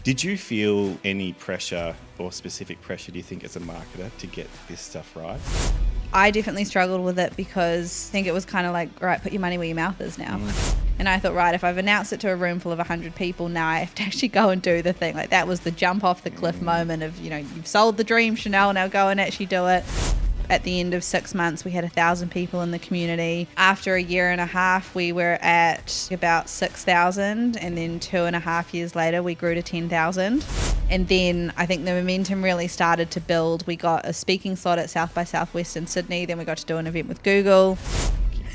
Did you feel any pressure or specific pressure, do you think, as a marketer to get this stuff right? I definitely struggled with it because I think it was kind of like, right, put your money where your mouth is now. And I thought, right, if I've announced it to a room full of 100 people, now I have to actually go and do the thing. Like that was the jump off the cliff moment of, you've sold the dream, Chanel, now go and actually do it. At the end of 6 months, we had 1,000 people in the community. After a year and a half, we were at about 6,000. And then 2.5 years later, we grew to 10,000. And then I think the momentum really started to build. We got a speaking slot at South by Southwest in Sydney. Then we got to do an event with Google.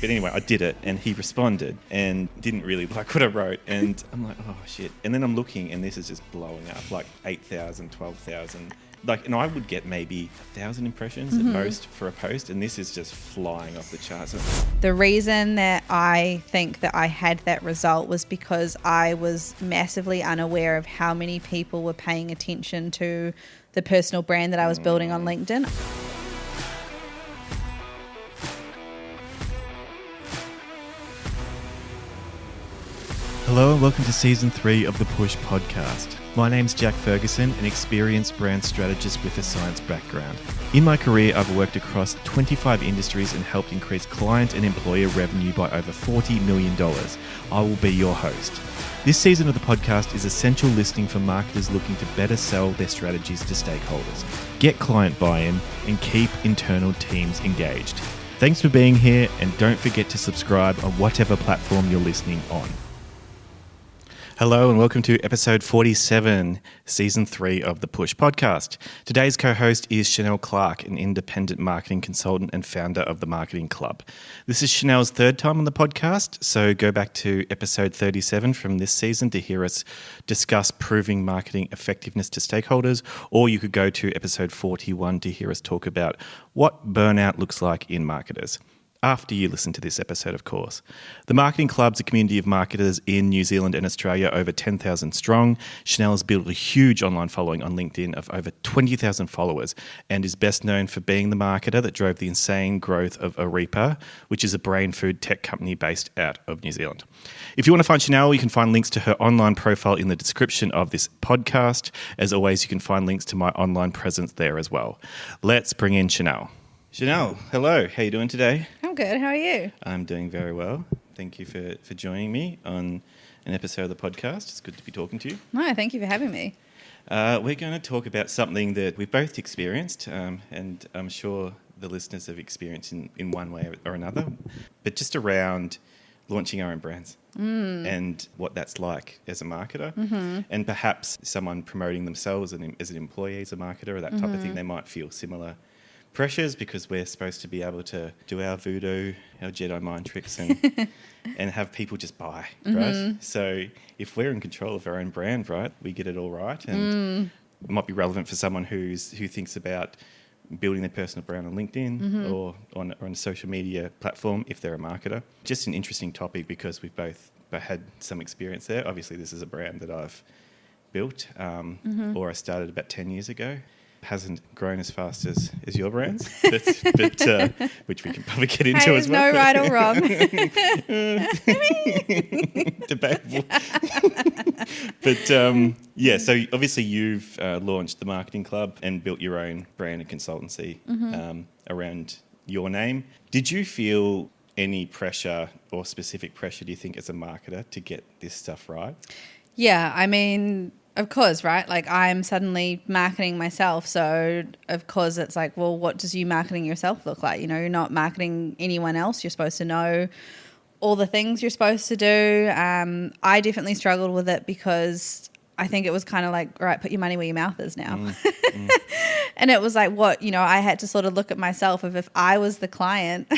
But anyway, I did it and he responded and didn't really like what I wrote. And I'm like, oh, shit. And then I'm looking and this is just blowing up, like 8,000, 12,000. And I would get maybe 1,000 impressions at most for a post, and this is just flying off the charts. The reason that I think that I had that result was because I was massively unaware of how many people were paying attention to the personal brand that I was building on LinkedIn. Hello and welcome to Season 3 of the Push Podcast. My name's Jack Ferguson, an experienced brand strategist with a science background. In my career, I've worked across 25 industries and helped increase client and employer revenue by over $40 million. I will be your host. This season of the podcast is essential listening for marketers looking to better sell their strategies to stakeholders, get client buy-in, and keep internal teams engaged. Thanks for being here, and don't forget to subscribe on whatever platform you're listening on. Hello and welcome to episode 47, season 3 of the Push Podcast. Today's co-host is Chanel Clark, an independent marketing consultant and founder of the Marketing Club. This is Chanel's third time on the podcast, so go back to episode 37 from this season to hear us discuss proving marketing effectiveness to stakeholders, or you could go to episode 41 to hear us talk about what burnout looks like in marketers. After you listen to this episode, of course. The Marketing Club's a community of marketers in New Zealand and Australia, over 10,000 strong. Chanel has built a huge online following on LinkedIn of over 20,000 followers and is best known for being the marketer that drove the insane growth of Arepa, which is a brain food tech company based out of New Zealand. If you want to find Chanel, you can find links to her online profile in the description of this podcast. As always, you can find links to my online presence there as well. Let's bring in Chanel. Chanel, hello. How are you doing today? I'm good. How are you? I'm doing very well. Thank you for joining me on an episode of the podcast. It's good to be talking to you. No, thank you for having me. We're going to talk about something that we've both experienced, and I'm sure the listeners have experienced in one way or another, but just around launching our own brands and what that's like as a marketer, and perhaps someone promoting themselves as an employee, as a marketer, or that type of thing. They might feel similar pressures because we're supposed to be able to do our voodoo, our Jedi mind tricks, and and have people just buy, right? So if we're in control of our own brand, right, we get it all right, and it might be relevant for someone who thinks about building their personal brand on LinkedIn or on a social media platform if they're a marketer. Just an interesting topic because we've both had some experience there. Obviously, this is a brand that I've built or I started about 10 years ago. Hasn't grown as fast as your brands, but which we can probably get into as well. There's no right or wrong. Debatable. But yeah, so obviously you've launched the Marketing Club and built your own brand and consultancy around your name. Did you feel any pressure or specific pressure, do you think, as a marketer to get this stuff right? Yeah, I mean, of course, right? Like I'm suddenly marketing myself. So of course it's like, well, what does you marketing yourself look like? You're not marketing anyone else. You're supposed to know all the things you're supposed to do. I definitely struggled with it because I think it was kind of like, all right, put your money where your mouth is now. And it was like, I had to sort of look at myself of if I was the client,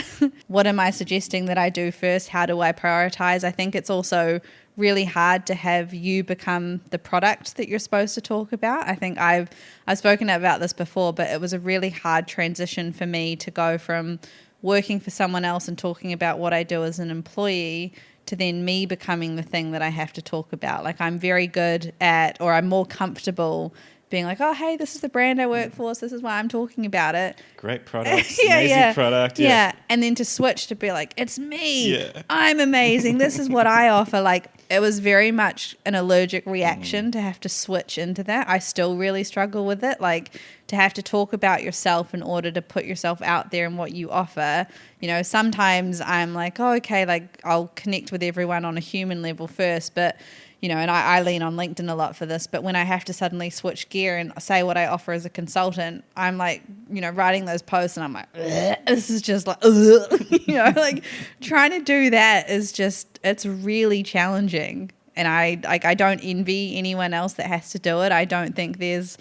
what am I suggesting that I do first? How do I prioritize? I think it's also really hard to have you become the product that you're supposed to talk about. I think I've spoken about this before, but it was a really hard transition for me to go from working for someone else and talking about what I do as an employee to then me becoming the thing that I have to talk about. Like I'm very good at, or I'm more comfortable being like, oh, hey, this is the brand I work for, so this is why I'm talking about it. Great product, amazing product. Yeah, and then to switch to be like, it's me, I'm amazing, this is what I offer. Like it was very much an allergic reaction to have to switch into that. I still really struggle with it. Like, to have to talk about yourself in order to put yourself out there and what you offer. You know, sometimes I'm like, oh, okay, like I'll connect with everyone on a human level first, but you know, and I lean on LinkedIn a lot for this, but when I have to suddenly switch gear and say what I offer as a consultant, I'm like, you know, writing those posts and I'm like, this is just like, you know, like trying to do that is just, it's really challenging. And I don't envy anyone else that has to do it. I don't think there's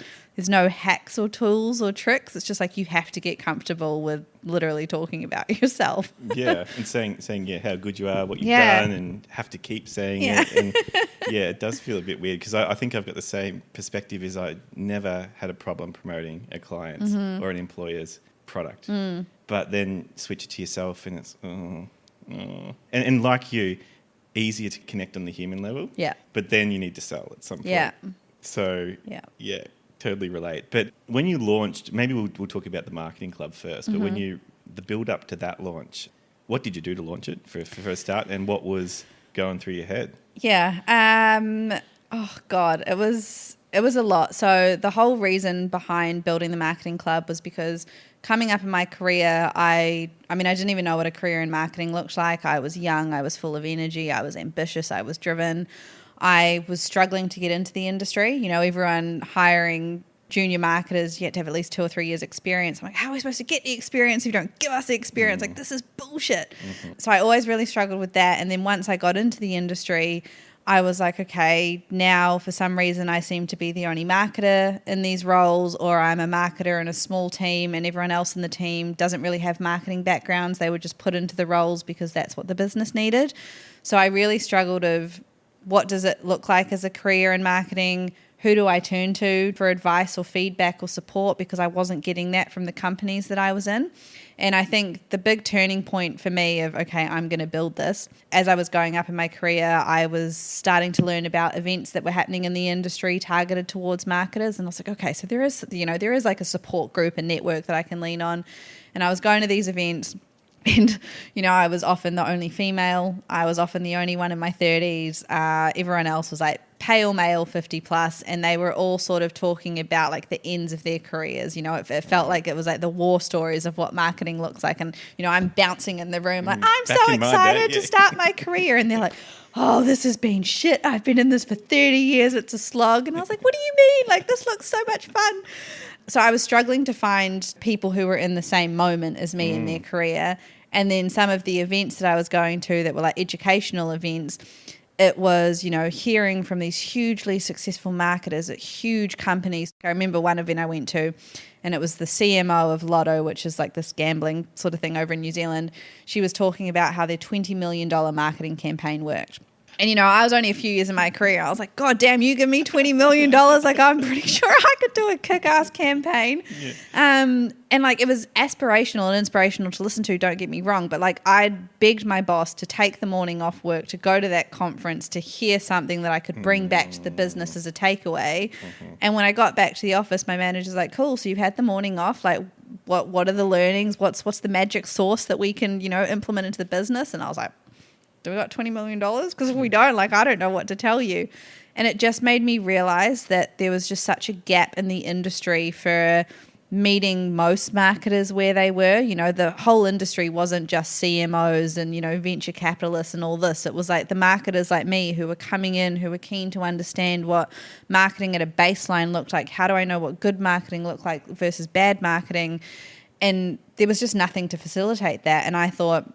no hacks or tools or tricks. It's just like you have to get comfortable with literally talking about yourself. Yeah, and saying how good you are, what you've done, and have to keep saying it. And it does feel a bit weird because I think I've got the same perspective as I never had a problem promoting a client's or an employer's product. But then switch it to yourself and it's, And like you, easier to connect on the human level. Yeah. But then you need to sell at some point. Yeah. So, yeah, totally relate. But when you launched, maybe we'll talk about the marketing club first, but when the build up to that launch, what did you do to launch it for a start, and what was going through your head? Yeah. Oh God, it was a lot. So the whole reason behind building the marketing club was because coming up in my career, I didn't even know what a career in marketing looked like. I was young, I was full of energy, I was ambitious, I was driven. I was struggling to get into the industry. You know, everyone hiring junior marketers, you have to have at least 2 or 3 years experience. I'm like, how are we supposed to get the experience if you don't give us the experience? Like, this is bullshit. So I always really struggled with that. And then once I got into the industry, I was like, okay, now for some reason I seem to be the only marketer in these roles, or I'm a marketer in a small team and everyone else in the team doesn't really have marketing backgrounds. They were just put into the roles because that's what the business needed. So I really struggled of what does it look like as a career in marketing? Who do I turn to for advice or feedback or support? Because I wasn't getting that from the companies that I was in. And I think the big turning point for me of, okay, I'm going to build this. As I was going up in my career, I was starting to learn about events that were happening in the industry targeted towards marketers. And I was like, okay, so there is like a support group and network that I can lean on. And I was going to these events. And, you know, I was often the only female. I was often the only one in my 30s. Everyone else was like pale male, 50 plus. And they were all sort of talking about like the ends of their careers. You know, it felt like it was like the war stories of what marketing looks like. And, you know, I'm bouncing in the room like, I'm so excited to start my career. And they're like, oh, this has been shit. I've been in this for 30 years. It's a slog. And I was like, what do you mean? Like, this looks so much fun. So I was struggling to find people who were in the same moment as me in their career. And then some of the events that I was going to that were like educational events, it was, you know, hearing from these hugely successful marketers at huge companies. I remember one event I went to, and it was the CMO of Lotto, which is like this gambling sort of thing over in New Zealand. She was talking about how their $20 million marketing campaign worked. And, you know, I was only a few years in my career. I was like, God damn, you give me $20 million. Like, I'm pretty sure I could do a kick-ass campaign. Yeah. And, like, it was aspirational and inspirational to listen to, don't get me wrong. But, like, I begged my boss to take the morning off work, to go to that conference, to hear something that I could bring back to the business as a takeaway. And when I got back to the office, my manager's like, cool, so you've had the morning off. Like, what are the learnings? What's the magic sauce that we can, you know, implement into the business? And I was like, do we got $20 million? Because if we don't, like, I don't know what to tell you. And it just made me realize that there was just such a gap in the industry for meeting most marketers where they were. You know, the whole industry wasn't just CMOs and, you know, venture capitalists and all this. It was like the marketers like me who were coming in, who were keen to understand what marketing at a baseline looked like. How do I know what good marketing looked like versus bad marketing? And there was just nothing to facilitate that. And I thought,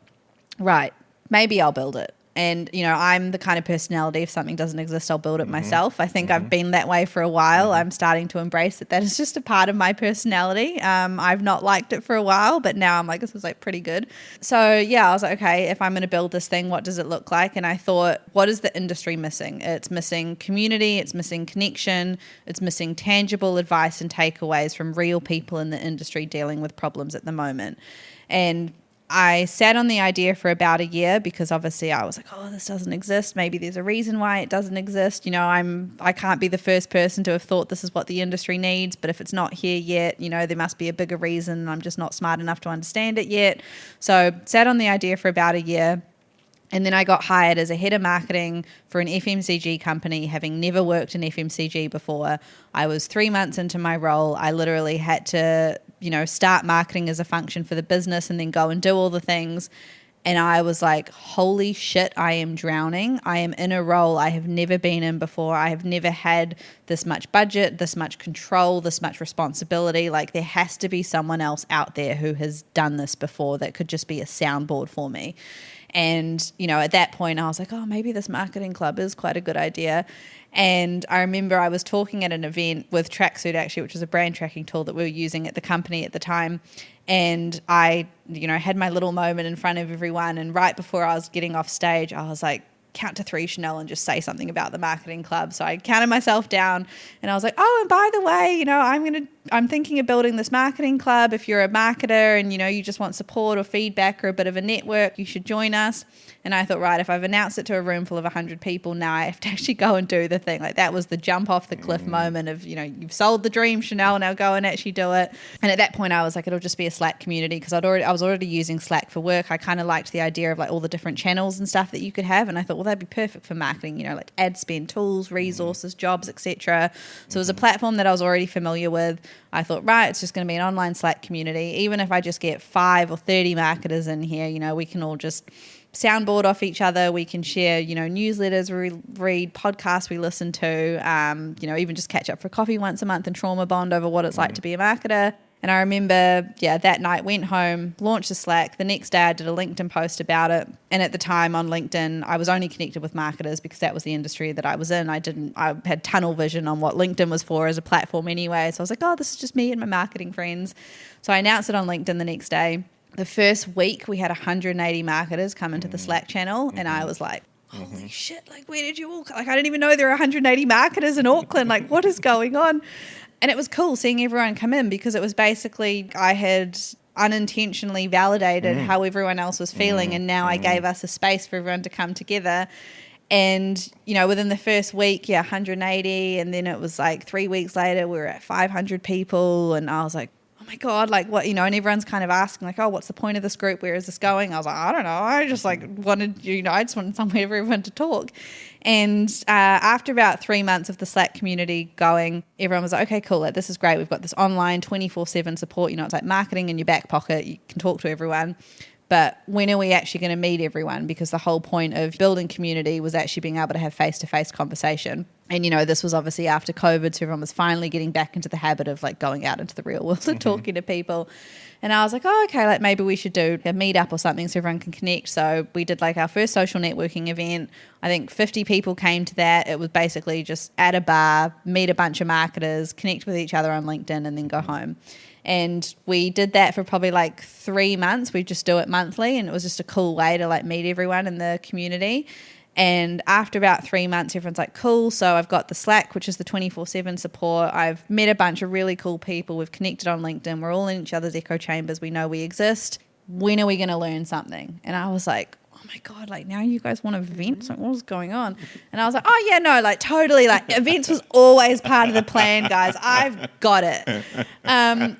right, maybe I'll build it. And, you know, I'm the kind of personality, if something doesn't exist, I'll build it myself. I think I've been that way for a while. I'm starting to embrace it. That is just a part of my personality. I've not liked it for a while, but now I'm like, this is like pretty good. So, yeah, I was like, okay, if I'm going to build this thing, what does it look like? And I thought, what is the industry missing? It's missing community. It's missing connection. It's missing tangible advice and takeaways from real people in the industry dealing with problems at the moment. And I sat on the idea for about a year because obviously I was like, oh, this doesn't exist. Maybe there's a reason why it doesn't exist. You know, I can't be the first person to have thought this is what the industry needs, but if it's not here yet, you know, there must be a bigger reason. I'm just not smart enough to understand it yet. So sat on the idea for about a year, And then I got hired as a head of marketing for an FMCG company, having never worked in FMCG before. I was 3 months into my role. I literally had to, start marketing as a function for the business and then go and do all the things. And I was like, holy shit, I am drowning. I am in a role I have never been in before. I have never had this much budget, this much control, this much responsibility. Like, there has to be someone else out there who has done this before that could just be a soundboard for me. And, at that point I was like, oh, maybe this marketing club is quite a good idea. And I remember I was talking at an event with Tracksuit, actually, which was a brand tracking tool that we were using at the company at the time. And I, had my little moment in front of everyone. And right before I was getting off stage, I was like, count to 3, Chanel, and just say something about the marketing club. So I counted myself down and I was like, oh, and by the way, I'm thinking of building this marketing club. If you're a marketer and, you just want support or feedback or a bit of a network, you should join us. And I thought, right, if I've announced it to a room full of 100 people, now I have to actually go and do the thing. Like, that was the jump off the cliff moment of, you've sold the dream, Chanel, now go and actually do it. And at that point I was like, it'll just be a Slack community, because I was already using Slack for work. I kind of liked the idea of like all the different channels and stuff that you could have. And I thought, well, that'd be perfect for marketing, like ad spend tools, resources, jobs, etc. So it was a platform that I was already familiar with. I thought, right, it's just going to be an online Slack community. Even if I just get 5 or 30 marketers in here, we can all just soundboard off each other. We can share, newsletters we read, podcasts we listen to, even just catch up for coffee once a month and trauma bond over what it's like to be a marketer. And I remember, that night went home, launched the Slack. The next day I did a LinkedIn post about it. And at the time on LinkedIn, I was only connected with marketers because that was the industry that I was in. I had tunnel vision on what LinkedIn was for as a platform anyway. So I was like, oh, this is just me and my marketing friends. So I announced it on LinkedIn the next day. The first week we had 180 marketers come into the Slack channel, and I was like, holy shit, like, where did you all, like, I didn't even know there were 180 marketers in Auckland. Like, what is going on? And it was cool seeing everyone come in, because it was basically, I had unintentionally validated how everyone else was feeling, and now I gave us a space for everyone to come together. And, within the first week, 180, and then it was like 3 weeks later we were at 500 people, and I was like, oh my God, like, what, and everyone's kind of asking like, oh, what's the point of this group? Where is this going? I was like, I don't know. I just wanted, I just wanted somewhere for everyone to talk. And after about 3 months of the Slack community going, everyone was like, okay, cool. Like, this is great. We've got this online 24/7 support. It's like marketing in your back pocket. You can talk to everyone. But when are we actually going to meet everyone? Because the whole point of building community was actually being able to have face-to-face conversation. And, this was obviously after COVID, so everyone was finally getting back into the habit of like going out into the real world and talking to people. And I was like, oh, okay, like maybe we should do a meetup or something so everyone can connect. So we did like our first social networking event. I think 50 people came to that. It was basically just at a bar, meet a bunch of marketers, connect with each other on LinkedIn, and then go home. And we did that for probably like 3 months. We just do it monthly, and it was just a cool way to like meet everyone in the community. And after about 3 months, everyone's like, cool. So I've got the Slack, which is the 24/7 support. I've met a bunch of really cool people. We've connected on LinkedIn. We're all in each other's echo chambers. We know we exist. When are we going to learn something? And I was like, oh my God, like, now you guys want events? Like, what's going on? And I was like, oh yeah, no, like, totally, like, events was always part of the plan, guys. I've got it.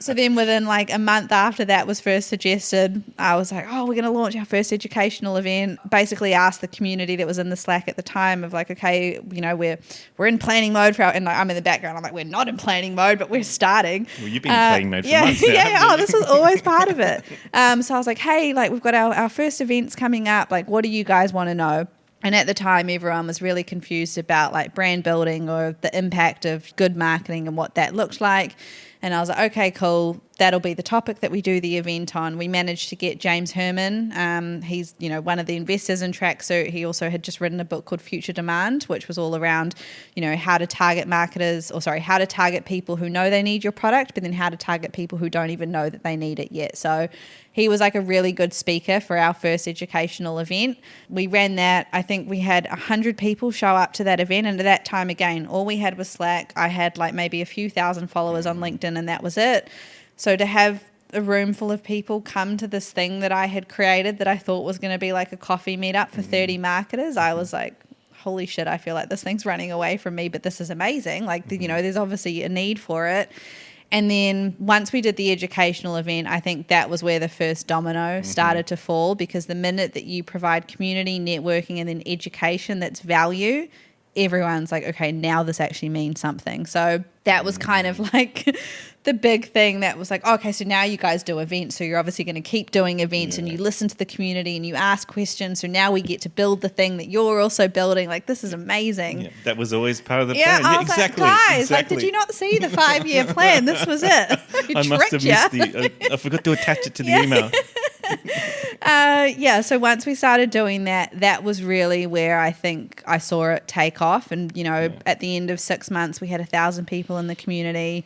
So then within like a month after that was first suggested, I was like, oh, we're going to launch our first educational event. Basically asked the community that was in the Slack at the time of like, okay, we're in planning mode for our, and like, I'm in the background, I'm like, we're not in planning mode, but we're starting. Well, you've been in planning mode for months now. Oh, this was always part of it. So I was like, hey, like, we've got our first events coming up. Like, what do you guys want to know? And at the time, everyone was really confused about like brand building or the impact of good marketing and what that looked like. And I was like, okay, cool. That'll be the topic that we do the event on. We managed to get James Herman. He's, one of the investors in Tracksuit. He also had just written a book called Future Demand, which was all around, how to target how to target people who know they need your product, but then how to target people who don't even know that they need it yet. So he was like a really good speaker for our first educational event. We ran that. I think we had 100 people show up to that event. And at that time, again, all we had was Slack. I had like maybe a few thousand followers on LinkedIn, and that was it. So to have a room full of people come to this thing that I had created that I thought was going to be like a coffee meetup for 30 marketers, I was like, holy shit, I feel like this thing's running away from me, but this is amazing. Like, there's obviously a need for it. And then once we did the educational event, I think that was where the first domino started to fall, because the minute that you provide community, networking, and then education that's value, everyone's like, okay, now this actually means something. So that was kind of like the big thing that was like, okay, so now you guys do events, so you're obviously going to keep doing events, and you listen to the community and you ask questions, so now we get to build the thing that you're also building. Like, this is amazing. Yeah, that was always part of the plan. I was exactly. like, guys, like, did you not see the 5-year plan? This was it. I must have missed I forgot to attach it to the email. So once we started doing that, that was really where I think I saw it take off. And, at the end of 6 months, we had 1,000 people in the community.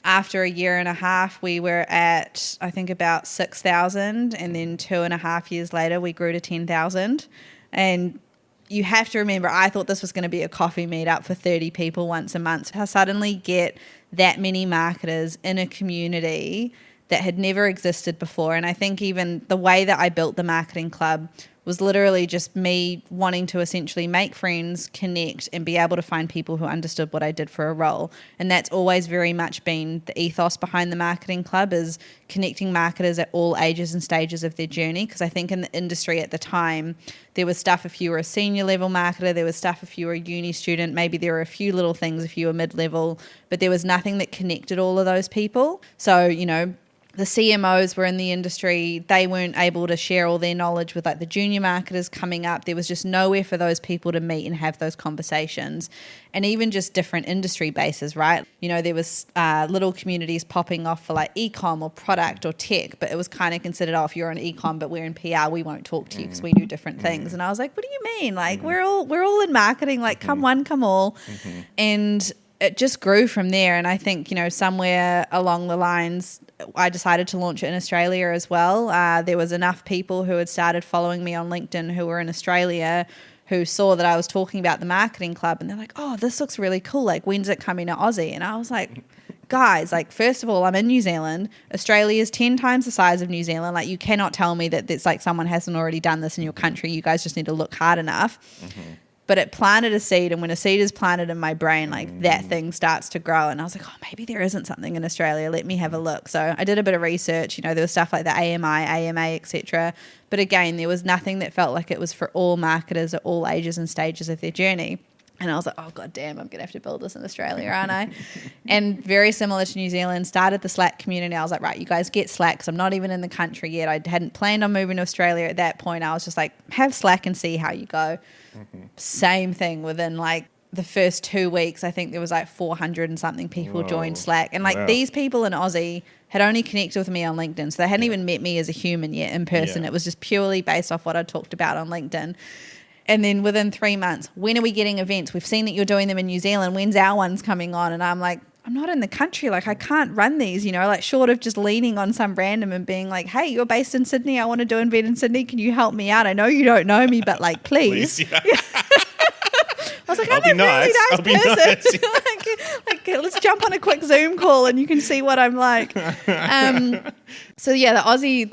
After a year and a half, we were at, I think, about 6,000. And then 2.5 years later, we grew to 10,000. And you have to remember, I thought this was going to be a coffee meetup for 30 people once a month. To suddenly get that many marketers in a community that had never existed before. And I think even the way that I built the marketing club was literally just me wanting to essentially make friends, connect, and be able to find people who understood what I did for a role. And that's always very much been the ethos behind the marketing club, is connecting marketers at all ages and stages of their journey. Because I think in the industry at the time, there was stuff if you were a senior level marketer, there was stuff if you were a uni student, maybe there were a few little things if you were mid-level, but there was nothing that connected all of those people. So, the CMOs were in the industry. They weren't able to share all their knowledge with like the junior marketers coming up. There was just nowhere for those people to meet and have those conversations. And even just different industry bases, right? There was little communities popping off for like e-com or product or tech, but it was kind of considered, if you're in e-com but we're in PR, we won't talk to you because we do different things. And I was like, what do you mean? Like, we're all in marketing, like come one, come all. And it just grew from there. And I think, somewhere along the lines, I decided to launch it in Australia as well. There was enough people who had started following me on LinkedIn who were in Australia who saw that I was talking about the marketing club, and they're like, oh, this looks really cool. Like, when's it coming to Aussie? And I was like, guys, like, first of all, I'm in New Zealand. Australia is 10 times the size of New Zealand. Like, you cannot tell me that it's like someone hasn't already done this in your country. You guys just need to look hard enough. But it planted a seed, and when a seed is planted in my brain, like that thing starts to grow. And I was like, oh, maybe there isn't something in Australia. Let me have a look. So I did a bit of research. There was stuff like the AMI, AMA, etc. But again, there was nothing that felt like it was for all marketers at all ages and stages of their journey. And I was like, oh, God damn, I'm going to have to build this in Australia, aren't I? And very similar to New Zealand, started the Slack community. I was like, right, you guys get Slack, because I'm not even in the country yet. I hadn't planned on moving to Australia at that point. I was just like, have Slack and see how you go. Same thing within like the first 2 weeks. I think there was like 400 and something people joined Slack. And like these people in Aussie had only connected with me on LinkedIn. So they hadn't even met me as a human yet in person. It was just purely based off what I talked about on LinkedIn. And then within 3 months, when are we getting events? We've seen that you're doing them in New Zealand. When's our ones coming on? And I'm like, I'm not in the country. Like, I can't run these, like short of just leaning on some random and being like, hey, you're based in Sydney. I want to do an event in Sydney. Can you help me out? I know you don't know me, but like, please. I was like, I'm a really nice person. like, let's jump on a quick Zoom call and you can see what I'm like. So yeah, the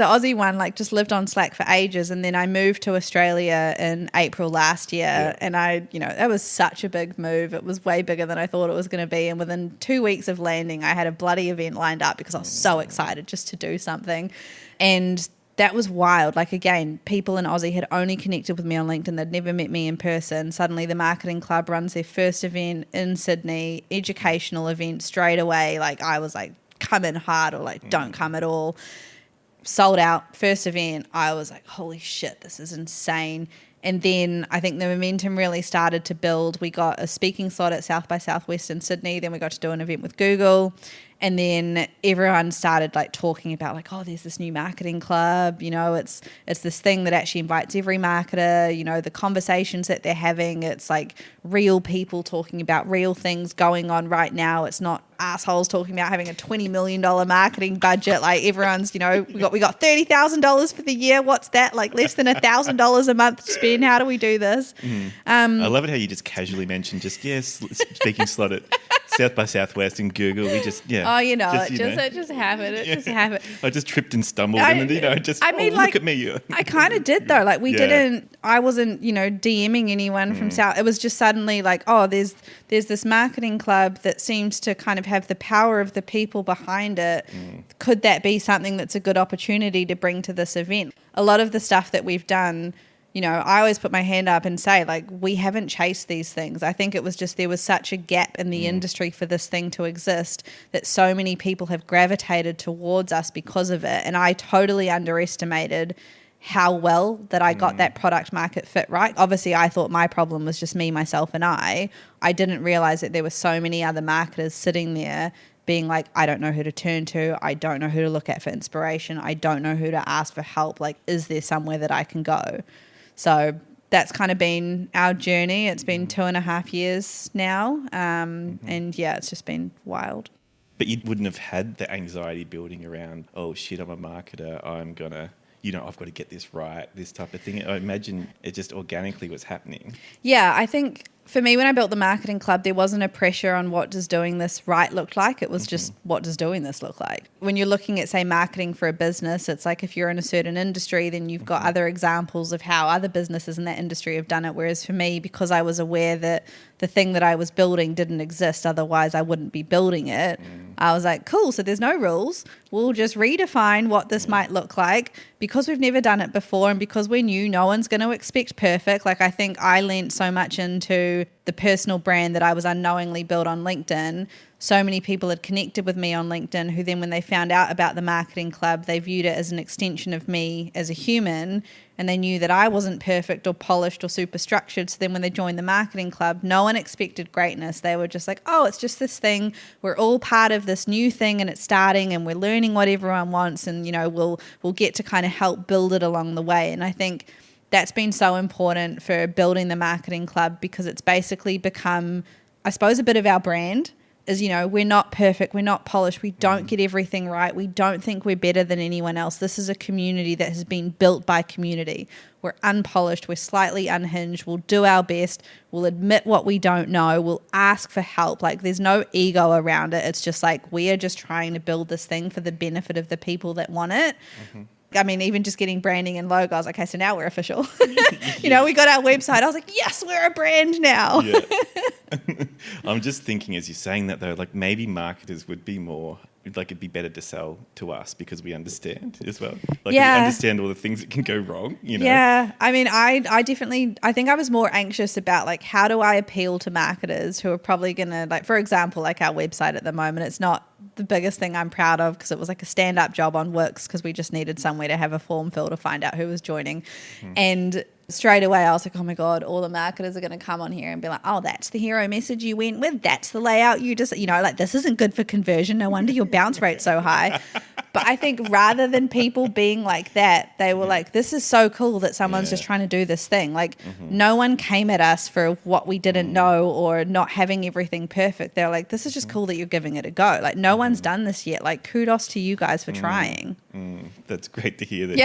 Aussie one like just lived on Slack for ages, and then I moved to Australia in April last year, and that was such a big move. It was way bigger than I thought it was going to be, and within 2 weeks of landing, I had a bloody event lined up because I was so excited just to do something, and that was wild. Like, again, people in Aussie had only connected with me on LinkedIn. They'd never met me in person. Suddenly the marketing club runs their first event in Sydney, educational event straight away. Like, I was like, come in hard or like, don't come at all. Sold out, first event. I was like, holy shit, this is insane. And then I think the momentum really started to build. We got a speaking slot at South by Southwest in Sydney. Then we got to do an event with Google. And then everyone started like talking about like, oh, there's this new marketing club, it's this thing that actually invites every marketer, the conversations that they're having. It's like real people talking about real things going on right now. It's not assholes talking about having a $20 million marketing budget. Like everyone's, we got $30,000 for the year. What's that? Like less than $1,000 a month to spend. How do we do this? I love it how you just casually mentioned speaking slot at South by Southwest and Google. We just, Oh, it just happened. It just happened. I just tripped and stumbled and then, look at me. I kind of did though. Like I wasn't, DMing anyone from South. It was just suddenly like, oh, there's this marketing club that seems to kind of have the power of the people behind it. Could that be something that's a good opportunity to bring to this event? A lot of the stuff that we've done, I always put my hand up and say, like, we haven't chased these things. I think it was just there was such a gap in the industry for this thing to exist that so many people have gravitated towards us because of it. And I totally underestimated how well that I got that product market fit right. Obviously, I thought my problem was just me, myself, and I. I didn't realize that there were so many other marketers sitting there being like, I don't know who to turn to. I don't know who to look at for inspiration. I don't know who to ask for help. Like, is there somewhere that I can go? So that's kind of been our journey. It's been 2.5 years now. And it's just been wild. But you wouldn't have had the anxiety building around, oh shit, I'm a marketer. I'm going to, I've got to get this right, this type of thing. I imagine it just organically was happening. Yeah, I think for me, when I built the marketing club, there wasn't a pressure on what does doing this right look like. It was just what does doing this look like. When you're looking at, say, marketing for a business, it's like if you're in a certain industry, then you've got other examples of how other businesses in that industry have done it. Whereas for me, because I was aware that the thing that I was building didn't exist, otherwise I wouldn't be building it, I was like, cool, so there's no rules. We'll just redefine what this might look like because we've never done it before and because we're new, no one's going to expect perfect. Like I think I leant so much into the personal brand that I was unknowingly built on LinkedIn. So many people had connected with me on LinkedIn who then when they found out about the marketing club, they viewed it as an extension of me as a human and they knew that I wasn't perfect or polished or super structured. So then when they joined the marketing club, no one expected greatness. They were just like, oh, it's just this thing. We're all part of this new thing and it's starting and we're learning what everyone wants and, we'll get to kind of help build it along the way. And I think that's been so important for building the marketing club because it's basically become, I suppose, a bit of our brand. Is, we're not perfect, we're not polished, we don't get everything right, we don't think we're better than anyone else. This is a community that has been built by community. We're unpolished, we're slightly unhinged, we'll do our best, we'll admit what we don't know, we'll ask for help. Like there's no ego around it. It's just like we are just trying to build this thing for the benefit of the people that want it. I mean, even just getting branding and logo, I was like, okay, so now we're official. We got our website. I was like, yes, we're a brand now. Yeah. I'm just thinking as you're saying that though, like maybe marketers would be more, like it'd be better to sell to us because we understand as well. Like we understand all the things that can go wrong, Yeah. I mean, I think I was more anxious about like, how do I appeal to marketers who are probably going to like, for example, like our website at the moment, it's not the biggest thing I'm proud of because it was like a stand-up job on Wix because we just needed somewhere to have a form fill to find out who was joining. And straight away I was like, oh my God, all the marketers are going to come on here and be like, oh, that's the hero message you went with. That's the layout you just, like this isn't good for conversion. No wonder your bounce rate's so high. But I think rather than people being like that, they were like, this is so cool that someone's just trying to do this thing. Like no one came at us for what we didn't know or not having everything perfect. They're like, this is just cool that you're giving it a go. Like no one's done this yet. Like kudos to you guys for trying. That's great to hear that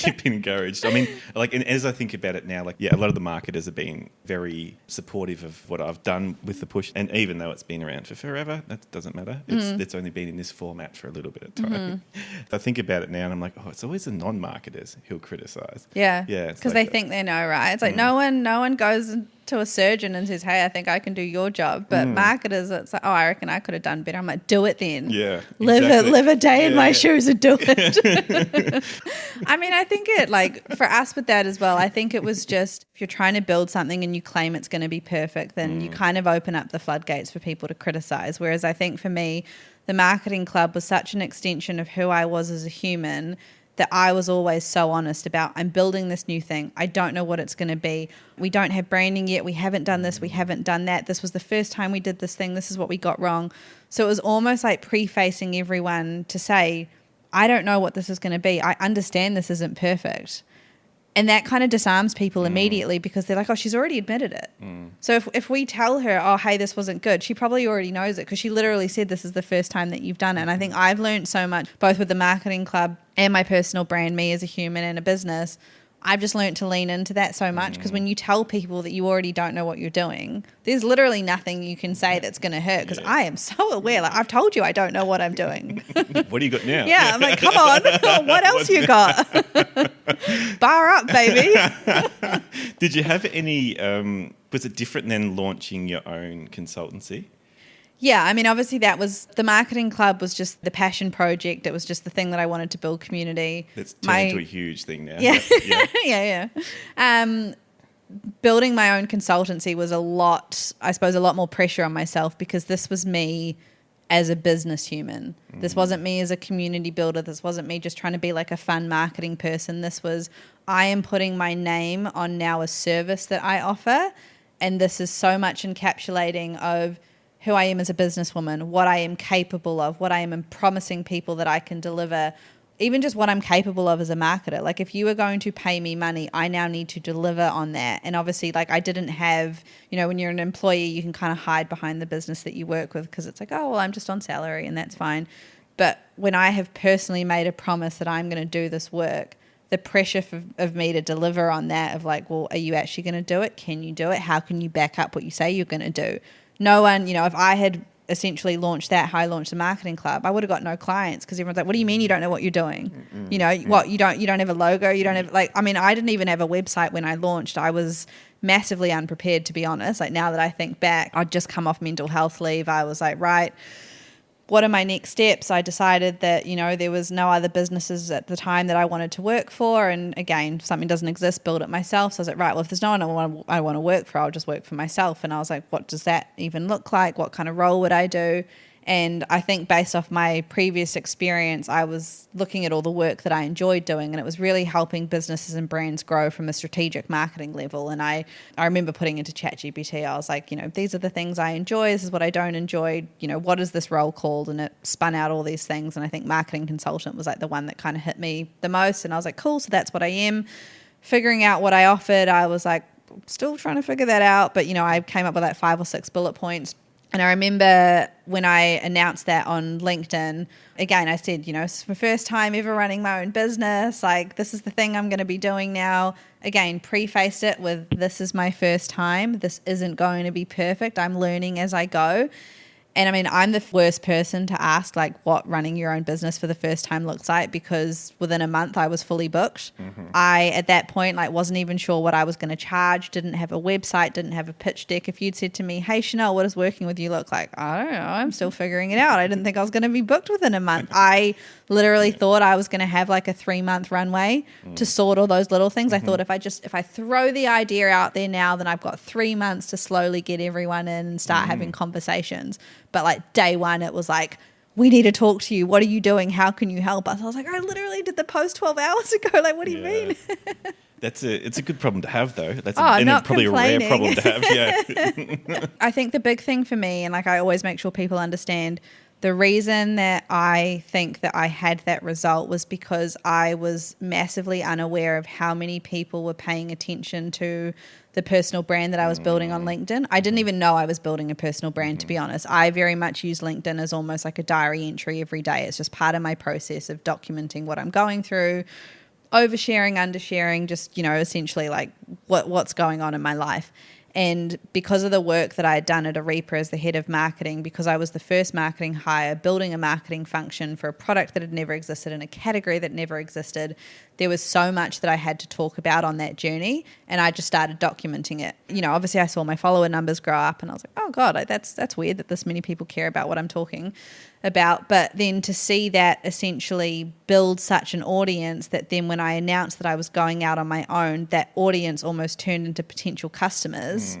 you've been encouraged. I mean, like, and as I think about it now, like, a lot of the marketers have been very supportive of what I've done with the push. And even though it's been around for forever, that doesn't matter. It's only been in this format for a little bit of time. I think about it now and I'm like, oh, it's always the non-marketers who'll criticize. Yeah. Because they think they know, right? It's like no one goes to a surgeon and says, hey, I think I can do your job. But marketers, it's like, oh, I reckon I could have done better. I'm like, do it then. Yeah. Live a day in my shoes and do it. I mean, I think it, like, for us with that as well, I think it was just, if you're trying to build something and you claim it's going to be perfect, then you kind of open up the floodgates for people to criticize. Whereas I think for me, the marketing club was such an extension of who I was as a human that I was always so honest about, I'm building this new thing. I don't know what it's going to be. We don't have branding yet. We haven't done this. We haven't done that. This was the first time we did this thing. This is what we got wrong. So it was almost like prefacing everyone to say, I don't know what this is going to be. I understand this isn't perfect. And that kind of disarms people immediately because they're like, oh, she's already admitted it. So if we tell her, oh, hey, this wasn't good, she probably already knows it because she literally said this is the first time that you've done it. And I think I've learned so much, both with the marketing club and my personal brand, me as a human and a business, I've just learned to lean into that so much, because when you tell people that you already don't know what you're doing, there's literally nothing you can say that's going to hurt, because I am so aware. Like, I've told you I don't know what I'm doing. What do you got now? Yeah, I'm like, come on, what else you got? Bar up, baby. Did you have any, was it different than launching your own consultancy? Yeah, I mean, obviously the marketing club was just the passion project. It was just the thing that I wanted to build community. It's turned into a huge thing now. Yeah, yeah. Building my own consultancy was a lot more pressure on myself, because this was me as a business human. This wasn't me as a community builder. This wasn't me just trying to be like a fun marketing person. This was, I am putting my name on now a service that I offer, and this is so much encapsulating of who I am as a businesswoman, what I am capable of, what I am promising people that I can deliver, even just what I'm capable of as a marketer. Like, if you are going to pay me money, I now need to deliver on that. And obviously, like, I didn't have, when you're an employee, you can kind of hide behind the business that you work with, because it's like, oh, well, I'm just on salary and that's fine. But when I have personally made a promise that I'm going to do this work, the pressure of me to deliver on that, of like, well, are you actually going to do it? Can you do it? How can you back up what you say you're going to do? No one, if I had essentially launched that, how I launched the marketing club, I would have got no clients, because everyone's like, what do you mean you don't know what you're doing? What, you don't have a logo, you don't have, like, I mean, I didn't even have a website when I launched. I was massively unprepared, to be honest. Like, now that I think back, I'd just come off mental health leave. I was like, right, what are my next steps? I decided that, there was no other businesses at the time that I wanted to work for. And again, if something doesn't exist, build it myself. So I was like, right, well, if there's no one I want to work for, I'll just work for myself. And I was like, what does that even look like? What kind of role would I do? And I think based off my previous experience, I was looking at all the work that I enjoyed doing, and it was really helping businesses and brands grow from a strategic marketing level. And I remember putting into ChatGPT, I was like, these are the things I enjoy. This is what I don't enjoy. What is this role called? And it spun out all these things. And I think marketing consultant was like the one that kind of hit me the most. And I was like, cool, so that's what I am. Figuring out what I offered, I was like, still trying to figure that out. But, I came up with like 5 or 6 bullet points. And I remember when I announced that on LinkedIn, again, I said, this is my first time ever running my own business. Like, this is the thing I'm going to be doing now. Again, prefaced it with, this is my first time. This isn't going to be perfect. I'm learning as I go. And I mean, I'm the worst person to ask like what running your own business for the first time looks like, because within a month I was fully booked. I, at that point, like wasn't even sure what I was going to charge, didn't have a website, didn't have a pitch deck. If you'd said to me, hey, Chanel, what does working with you look like? I don't know. I'm still figuring it out. I didn't think I was going to be booked within a month. I literally thought I was going to have like a 3-month runway to sort all those little things. I thought if I throw the idea out there now, then I've got 3 months to slowly get everyone in and start having conversations. But like day one, it was like, we need to talk to you. What are you doing? How can you help us? I was like, I literally did the post 12 hours ago. Like, what do you mean? It's a good problem to have, though. That's probably a rare problem to have. Yeah. I think the big thing for me, and like I always make sure people understand, the reason that I think that I had that result was because I was massively unaware of how many people were paying attention to the personal brand that I was building on LinkedIn. I didn't even know I was building a personal brand, to be honest. I very much use LinkedIn as almost like a diary entry every day. It's just part of my process of documenting what I'm going through, oversharing, undersharing, just, essentially like what's going on in my life. And because of the work that I had done at Arepa as the head of marketing, because I was the first marketing hire building a marketing function for a product that had never existed in a category that never existed, there was so much that I had to talk about on that journey, and I just started documenting it. Obviously I saw my follower numbers grow up, and I was like, oh God, that's weird that this many people care about what I'm talking about. But then to see that essentially build such an audience that then when I announced that I was going out on my own, that audience almost turned into potential customers.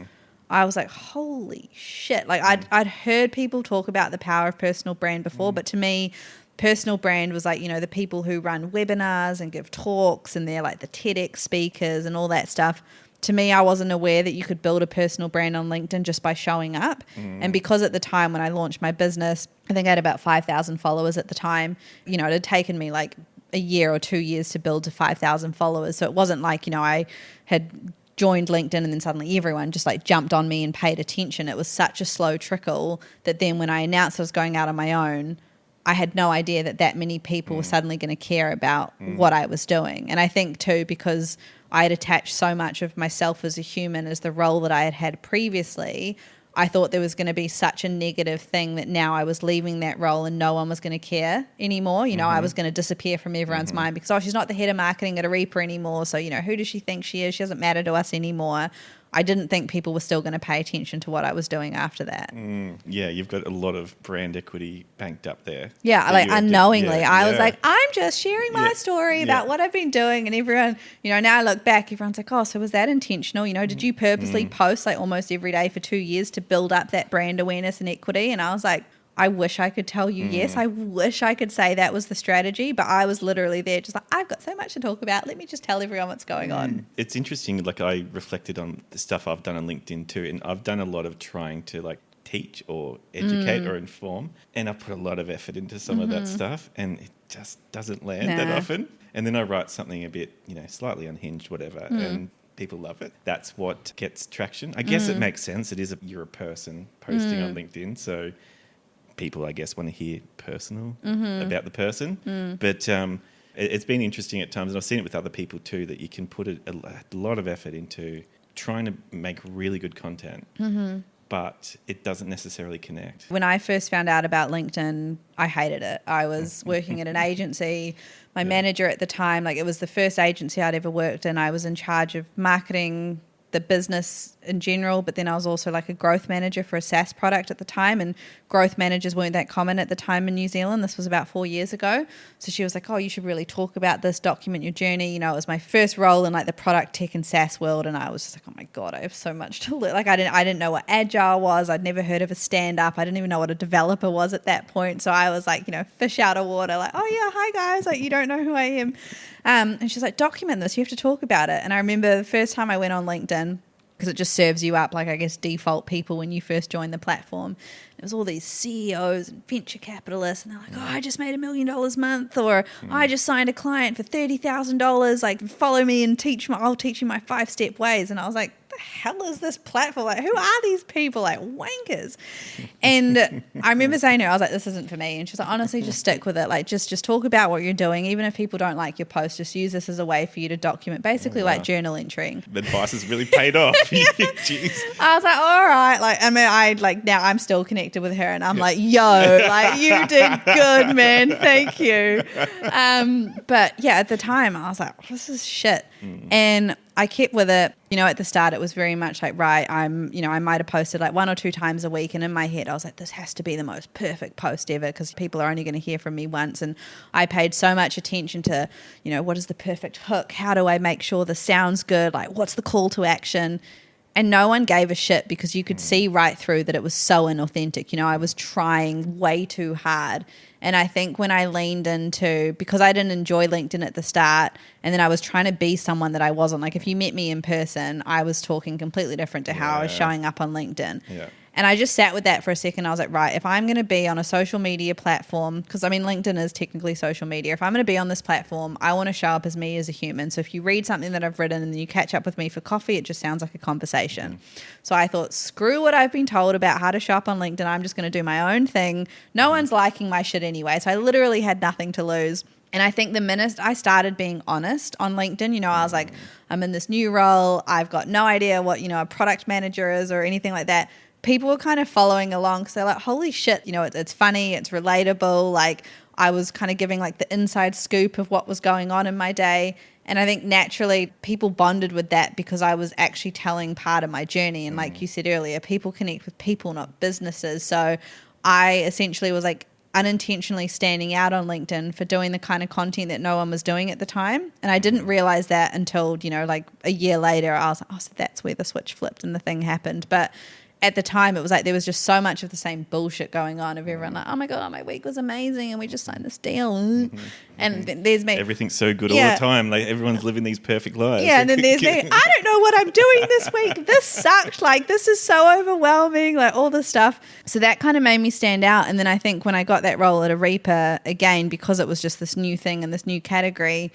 I was like, holy shit. Like I'd heard people talk about the power of personal brand before, but to me, personal brand was like, the people who run webinars and give talks, and they're like the TEDx speakers and all that stuff. To me, I wasn't aware that you could build a personal brand on LinkedIn just by showing up. And because at the time when I launched my business, I think I had about 5,000 followers at the time. It had taken me like a year or 2 years to build to 5,000 followers. So it wasn't like, I had joined LinkedIn and then suddenly everyone just like jumped on me and paid attention. It was such a slow trickle that then when I announced I was going out on my own, I had no idea that many people were suddenly going to care about what I was doing. And I think too, because I had attached so much of myself as a human as the role that I had had previously. I thought there was going to be such a negative thing that now I was leaving that role and no one was going to care anymore. You know, I was going to disappear from everyone's mind because, she's not the head of marketing at a Reaper anymore. So, you know, who does she think she is? She doesn't matter to us anymore. I didn't think people were still going to pay attention to what I was doing after that. Yeah, you've got a lot of brand equity banked up there. Yeah, like unknowingly. I was like, I'm just sharing my story about what I've been doing. And everyone, you know, now I look back, everyone's like, oh, so was that intentional? You know, did you purposely post like almost every day for 2 years to build up that brand awareness and equity? And I was like, I wish I could tell you yes. I wish I could say that was the strategy, but I was literally there just like, I've got so much to talk about. Let me just tell everyone what's going on. It's interesting. Like I reflected on the stuff I've done on LinkedIn too, and I've done a lot of trying to like teach or educate or inform, and I've put a lot of effort into some of that stuff, and it just doesn't land that often. And then I write something a bit, you know, slightly unhinged, whatever, and people love it. That's what gets traction. I guess it makes sense. It is you're a person posting on LinkedIn, so people, I guess, want to hear personal about the person. But it's been interesting at times, and I've seen it with other people too, that you can put a lot of effort into trying to make really good content, but it doesn't necessarily connect. When I first found out about LinkedIn, I hated it. I was working at an agency. My manager at the time, like it was the first agency I'd ever worked in. I was in charge of marketing the business in general, but then I was also like a growth manager for a SaaS product at the time, and growth managers weren't that common at the time in New Zealand. This was about 4 years ago. So she was like, oh, you should really talk about this, document your journey. You know, it was my first role in like the product tech and SaaS world, and I was just like, oh my God, I have so much to learn. Like I didn't know what agile was. I'd never heard of a stand-up. I didn't even know what a developer was at that point. So I was like, you know, fish out of water, like, oh yeah, hi guys, like you don't know who I am. And she's like, document this, you have to talk about it. And I remember the first time I went on LinkedIn, because it just serves you up, like I guess default people when you first join the platform. It was all these CEOs and venture capitalists, and they're like, oh, I just made $1 million a month, or I just signed a client for $30,000. Like, follow me and I'll teach you my 5-step ways. And I was like, the hell is this platform? Like, who are these people? Like, wankers. And I remember saying to her, I was like, this isn't for me. And she's like, honestly, just stick with it. Like, just talk about what you're doing. Even if people don't like your post, just use this as a way for you to document, basically like journal entering. The advice has really paid off. Jeez. I was like, all right. Like, I mean, now I'm still connected with her, and I'm like, yo, like you did good, man. Thank you. But yeah, at the time I was like, this is shit. And I kept with it. You know, at the start it was very much like, right, I might have posted like 1 or 2 times a week, and in my head I was like, this has to be the most perfect post ever because people are only going to hear from me once. And I paid so much attention to, you know, what is the perfect hook? How do I make sure this sounds good? Like, what's the call to action? And no one gave a shit because you could see right through that it was so inauthentic. You know, I was trying way too hard. And I think when I leaned into, because I didn't enjoy LinkedIn at the start, and then I was trying to be someone that I wasn't. Like if you met me in person, I was talking completely different to how I was showing up on LinkedIn. Yeah. And I just sat with that for a second. I was like, right, if I'm going to be on a social media platform, because I mean, LinkedIn is technically social media. If I'm going to be on this platform, I want to show up as me as a human. So if you read something that I've written and then you catch up with me for coffee, it just sounds like a conversation. So I thought, screw what I've been told about how to show up on LinkedIn. I'm just going to do my own thing. No one's liking my shit anyway. So I literally had nothing to lose. And I think the minute I started being honest on LinkedIn, you know, I was like, I'm in this new role. I've got no idea what, you know, a product manager is or anything like that. People were kind of following along because they're like, holy shit, you know, it's funny, it's relatable. Like I was kind of giving like the inside scoop of what was going on in my day. And I think naturally people bonded with that because I was actually telling part of my journey. And like you said earlier, people connect with people, not businesses. So I essentially was like unintentionally standing out on LinkedIn for doing the kind of content that no one was doing at the time. And I didn't realize that until, you know, like a year later, I was like, oh, so that's where the switch flipped and the thing happened. But at the time, it was like there was just so much of the same bullshit going on of everyone like, oh my God, my week was amazing and we just signed this deal. And there's me. Everything's so good all the time. Like everyone's living these perfect lives. Yeah, and then there's me. I don't know what I'm doing this week. This sucked. Like this is so overwhelming, like all this stuff. So that kind of made me stand out. And then I think when I got that role at a Reaper, again, because it was just this new thing and this new category,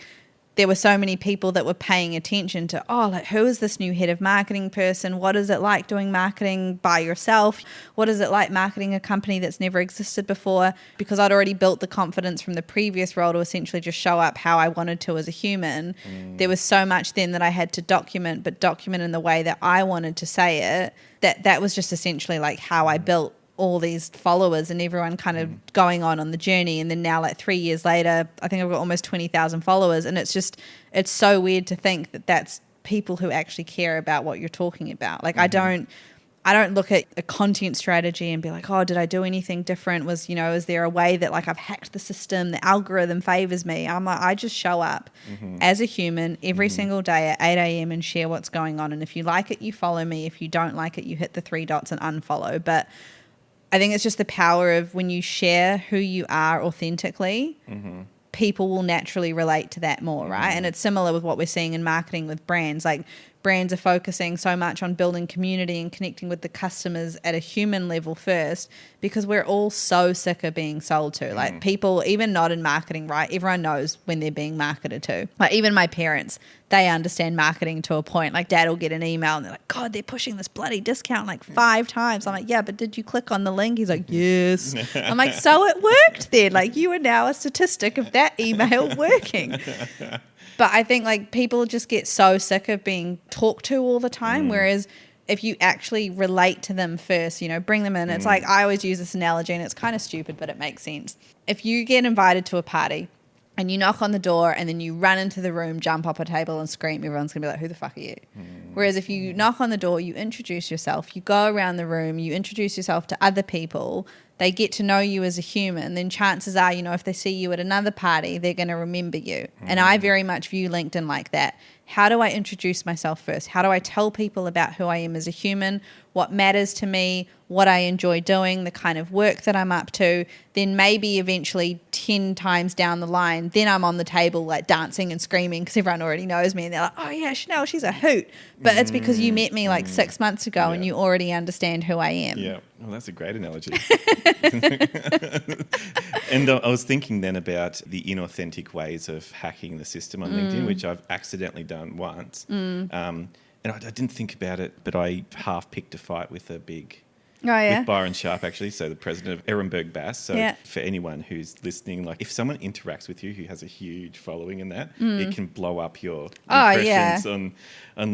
there were so many people that were paying attention to, like, who is this new head of marketing person? What is it like doing marketing by yourself? What is it like marketing a company that's never existed before? Because I'd already built the confidence from the previous role to essentially just show up how I wanted to as a human. There was so much then that I had to document, but document in the way that I wanted to say it. That was just essentially like how I built all these followers and everyone kind of going on the journey. And then now, like 3 years later, I think I've got almost 20,000 followers. And it's so weird to think that that's people who actually care about what you're talking about. Like, I don't look at a content strategy and be like, oh, did I do anything different? Is there a way that, like, I've hacked the system, the algorithm favors me? I'm like, I just show up as a human every single day at 8 a.m. and share what's going on. And if you like it, you follow me. If you don't like it, you hit the 3 dots and unfollow. But I think it's just the power of when you share who you are authentically, people will naturally relate to that more, right? And it's similar with what we're seeing in marketing with brands. Like, brands are focusing so much on building community and connecting with the customers at a human level first, because we're all so sick of being sold to. Like, people, even not in marketing, right? Everyone knows when they're being marketed to. Like, even my parents, they understand marketing to a point. Like, Dad will get an email and they're like, God, they're pushing this bloody discount like 5 times. I'm like, yeah, but did you click on the link? He's like, yes. I'm like, so it worked then. Like, you are now a statistic of that email working. But I think, like, people just get so sick of being talked to all the time, whereas if you actually relate to them first, bring them in. It's like, I always use this analogy, and it's kind of stupid, but it makes sense. If you get invited to a party and you knock on the door and then you run into the room, jump up a table and scream, everyone's going to be like, who the fuck are you? Whereas if you knock on the door, you introduce yourself, you go around the room, you introduce yourself to other people, they get to know you as a human, then chances are, if they see you at another party, they're going to remember you. And I very much view LinkedIn like that. How do I introduce myself first? How do I tell people about who I am as a human, what matters to me, what I enjoy doing, the kind of work that I'm up to? Then maybe eventually 10 times down the line, then I'm on the table like dancing and screaming because everyone already knows me and they're like, oh yeah, Chanel, she's a hoot. But it's because you met me like 6 months ago and you already understand who I am. Yeah, well, that's a great analogy. And I was thinking then about the inauthentic ways of hacking the system on LinkedIn, which I've accidentally done once. And I didn't think about it, but I half picked a fight with with Byron Sharp, actually, so the president of Ehrenberg Bass. So for anyone who's listening, like, if someone interacts with you who has a huge following in that, it can blow up your impressions on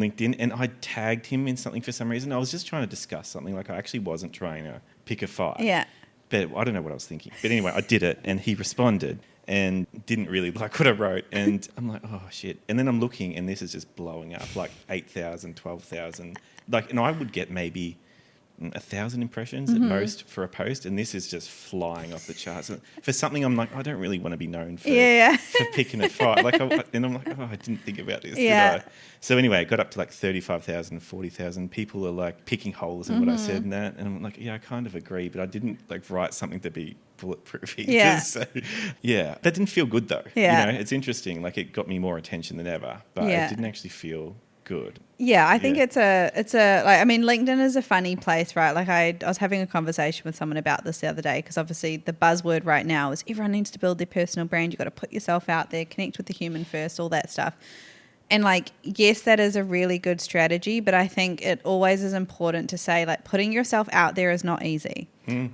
LinkedIn. And I tagged him in something for some reason. I was just trying to discuss something. Like, I actually wasn't trying to pick a fight. Yeah. But I don't know what I was thinking. But anyway, I did it, and he responded and didn't really like what I wrote. And I'm like, oh, shit. And then I'm looking, and this is just blowing up, like 8,000, 12,000. Like, and I would get maybe 1,000 impressions at most for a post, and this is just flying off the charts. For something I'm like, I don't really want to be known for picking a fight. Like, and I'm like, oh, I didn't think about this, did I? So anyway, it got up to like 35,000, 40,000. People are like picking holes in what I said and that, and I'm like, yeah, I kind of agree, but I didn't like write something to be bulletproof either. Yeah. So, that didn't feel good though. Yeah. It's interesting. Like, it got me more attention than ever, but it didn't actually feel good. Yeah, I think it's a like, I mean, LinkedIn is a funny place, right? Like, I was having a conversation with someone about this the other day, because obviously the buzzword right now is everyone needs to build their personal brand. You've got to put yourself out there, connect with the human first, all that stuff. And like, yes, that is a really good strategy, but I think it always is important to say, like, putting yourself out there is not easy.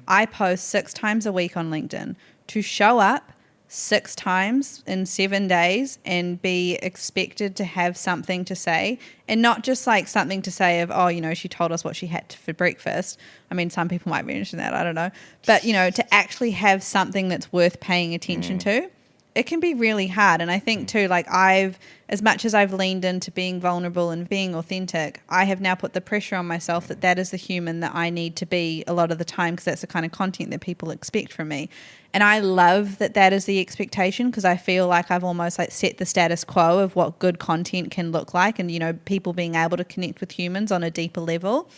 I post 6 times a week on LinkedIn. To show up 6 times in 7 days and be expected to have something to say, and not just like something to say of, oh, she told us what she had for breakfast. I mean, some people might mention that, I don't know. But, to actually have something that's worth paying attention to, it can be really hard. And I think too, like, as much as I've leaned into being vulnerable and being authentic, I have now put the pressure on myself that is the human that I need to be a lot of the time, because that's the kind of content that people expect from me. And I love that is the expectation, because I feel like I've almost like set the status quo of what good content can look like, and, people being able to connect with humans on a deeper level.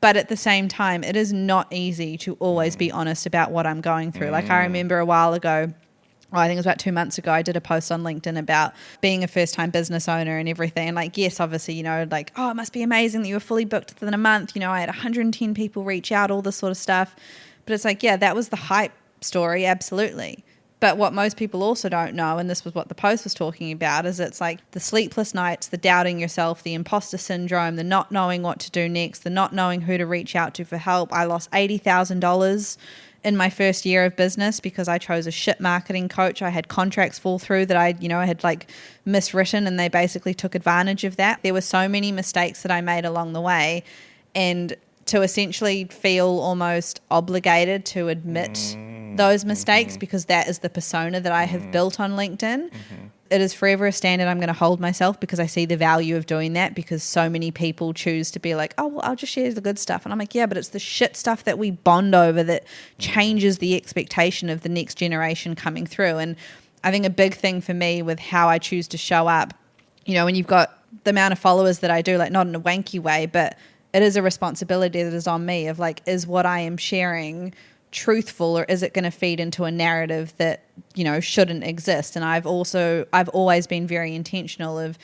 But at the same time, it is not easy to always be honest about what I'm going through. Like, I remember a while ago, I think it was about 2 months ago, I did a post on LinkedIn about being a first-time business owner and everything. And like, yes, obviously, like, oh, it must be amazing that you were fully booked within a month. I had 110 people reach out, all this sort of stuff. But it's like, yeah, that was the hype story, absolutely. But what most people also don't know, and this was what the post was talking about, is it's like the sleepless nights, the doubting yourself, the imposter syndrome, the not knowing what to do next, the not knowing who to reach out to for help. I lost $80,000 in my first year of business because I chose a shit marketing coach. I had contracts fall through that I had like miswritten, and they basically took advantage of that. There were so many mistakes that I made along the way, and to essentially feel almost obligated to admit those mistakes because that is the persona that I have built on LinkedIn. It is forever a standard I'm going to hold myself because I see the value of doing that, because so many people choose to be like, oh, well, I'll just share the good stuff. And I'm like, yeah, but it's the shit stuff that we bond over that changes the expectation of the next generation coming through. And I think a big thing for me with how I choose to show up, when you've got the amount of followers that I do, like not in a wanky way, but it is a responsibility that is on me of like, is what I am sharing truthful, or is it going to feed into a narrative that, shouldn't exist? And I've always been very intentional of,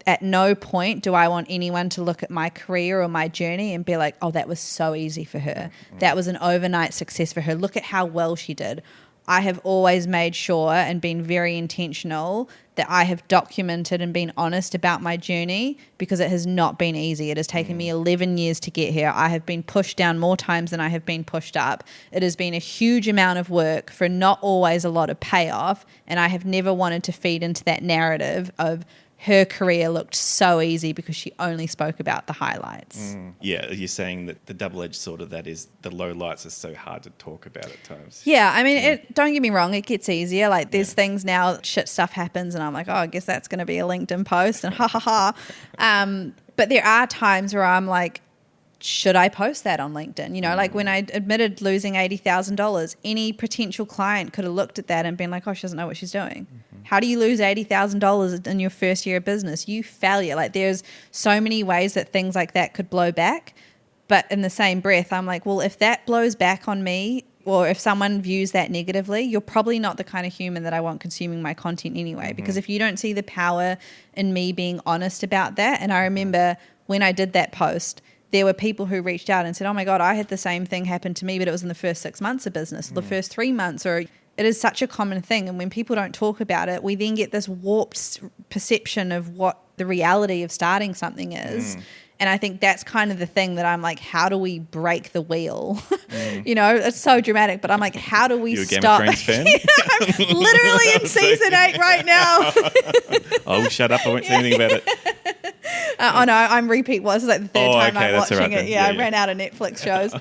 at no point do I want anyone to look at my career or my journey and be like, oh, that was so easy for her. That was an overnight success for her. Look at how well she did. I have always made sure and been very intentional that I have documented and been honest about my journey, because it has not been easy. It has taken me 11 years to get here. I have been pushed down more times than I have been pushed up. It has been a huge amount of work for not always a lot of payoff, and I have never wanted to feed into that narrative of her career looked so easy because she only spoke about the highlights. Yeah, you're saying that the double-edged sword of that is the low lights are so hard to talk about at times. Yeah, I mean, don't get me wrong, it gets easier. Like there's things now, shit stuff happens and I'm like, oh, I guess that's going to be a LinkedIn post and ha ha ha. But there are times where I'm like, should I post that on LinkedIn? Like when I admitted losing $80,000, any potential client could have looked at that and been like, oh, she doesn't know what she's doing. How do you lose $80,000 in your first year of business? You failure. Like there's so many ways that things like that could blow back. But in the same breath, I'm like, well, if that blows back on me, or if someone views that negatively, you're probably not the kind of human that I want consuming my content anyway. Because if you don't see the power in me being honest about that, and I remember when I did that post, there were people who reached out and said, oh my God, I had the same thing happen to me, but it was in the first 6 months of business, the first 3 months, or it is such a common thing. And when people don't talk about it, we then get this warped perception of what the reality of starting something is. And I think that's kind of the thing that I'm like, how do we break the wheel? It's so dramatic, but I'm like, how do we stop? Game of Thrones fan? I'm literally in season 8 right now. Oh, shut up. I won't say anything about it. Oh no, I'm repeat. Well, this is like the third time I'm watching right it. Yeah, I ran out of Netflix shows.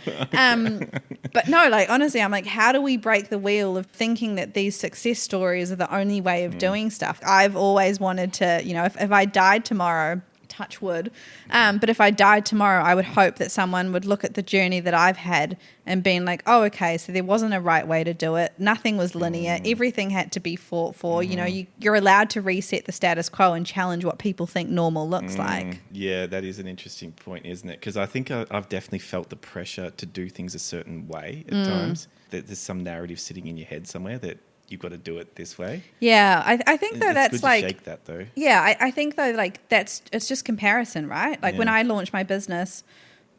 But no, like honestly, I'm like, how do we break the wheel of thinking that these success stories are the only way of doing stuff? I've always wanted to, if I died tomorrow, touch wood, but if I died tomorrow, I would hope that someone would look at the journey that I've had and being like, oh, okay, so there wasn't a right way to do it. Nothing was linear. Everything had to be fought for. You're allowed to reset the status quo and challenge what people think normal looks like. Yeah, that is an interesting point, isn't it? Because I think I've definitely felt the pressure to do things a certain way at times. That there's some narrative sitting in your head somewhere that you've got to do it this way. Yeah, I think though that's good like to shake that though. Yeah, I think though like it's just comparison, right? Like when I launched my business,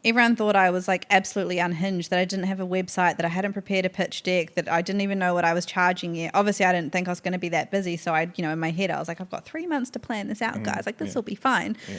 everyone thought I was like absolutely unhinged, that I didn't have a website, that I hadn't prepared a pitch deck, that I didn't even know what I was charging yet. Obviously, I didn't think I was going to be that busy, so I, in my head I was like, I've got 3 months to plan this out, guys. Like this will be fine. Yeah.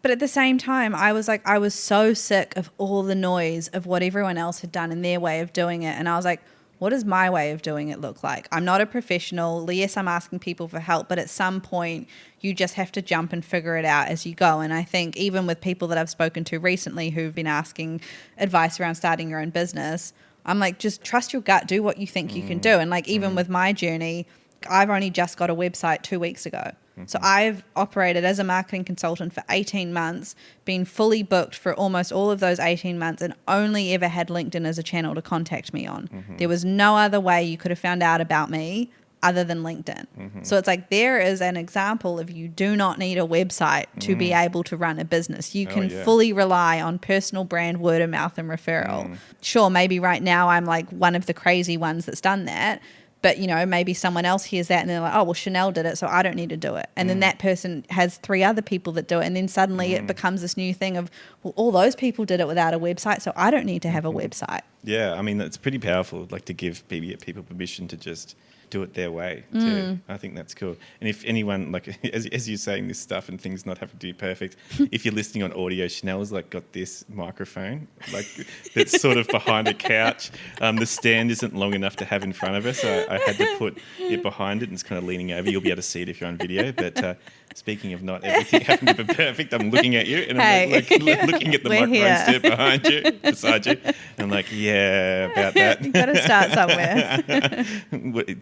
But at the same time, I was so sick of all the noise of what everyone else had done in their way of doing it, and I was like, what does my way of doing it look like? I'm not a professional. Yes, I'm asking people for help, but at some point you just have to jump and figure it out as you go. And I think even with people that I've spoken to recently who've been asking advice around starting your own business, I'm like, just trust your gut, do what you think you can do. And like even with my journey, I've only just got a website 2 weeks ago. So I've operated as a marketing consultant for 18 months, been fully booked for almost all of those 18 months, and only ever had LinkedIn as a channel to contact me on. There was no other way you could have found out about me other than LinkedIn. So it's like there is an example of you do not need a website to be able to run a business. You can fully rely on personal brand, word of mouth and referral. Sure, maybe right now I'm like one of the crazy ones that's done that. But, maybe someone else hears that and they're like, oh, well, Chanel did it, so I don't need to do it. And then that person has 3 other people that do it. And then suddenly it becomes this new thing of, well, all those people did it without a website, so I don't need to have a website. Yeah, I mean, it's pretty powerful, like to give people permission to just do it their way too. I think that's cool. And if anyone, like as you're saying this stuff and things not having to be perfect, if you're listening on audio, Chanel's like got this microphone like that's sort of behind a couch. The stand isn't long enough to have in front of her, so I had to put it behind it, and it's kind of leaning over. You'll be able to see it if you're on video. But speaking of not everything having to be perfect, I'm looking at you and I'm like looking at the microphone stand behind you, beside you. I'm like, yeah, about that. You've got to start somewhere.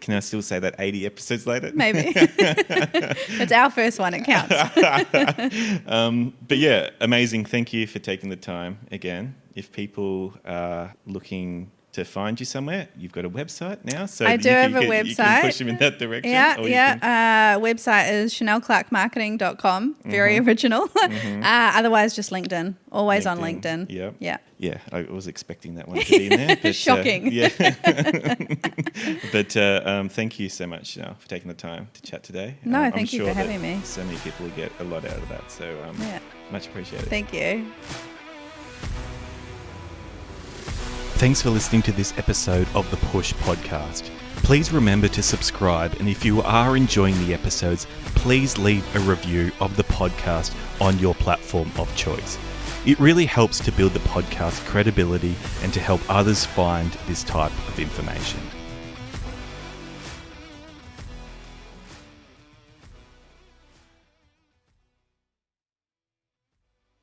Can I still say that 80 episodes later? Maybe. It's our first one, it counts. But yeah, amazing. Thank you for taking the time again. If people are looking to find you somewhere, you've got a website now. So I do have a website. You can push them in that direction. Website is chanelclarkmarketing.com. Very original. Otherwise, just LinkedIn. Always on LinkedIn. Yeah, I was expecting that one to be in there. But, shocking. But thank you so much, Chanel, for taking the time to chat today. No, thank you for having me. So many people will get a lot out of that. So much appreciated. Thank you. Thanks for listening to this episode of the Push Podcast. Please remember to subscribe, and if you are enjoying the episodes, please leave a review of the podcast on your platform of choice. It really helps to build the podcast credibility and to help others find this type of information.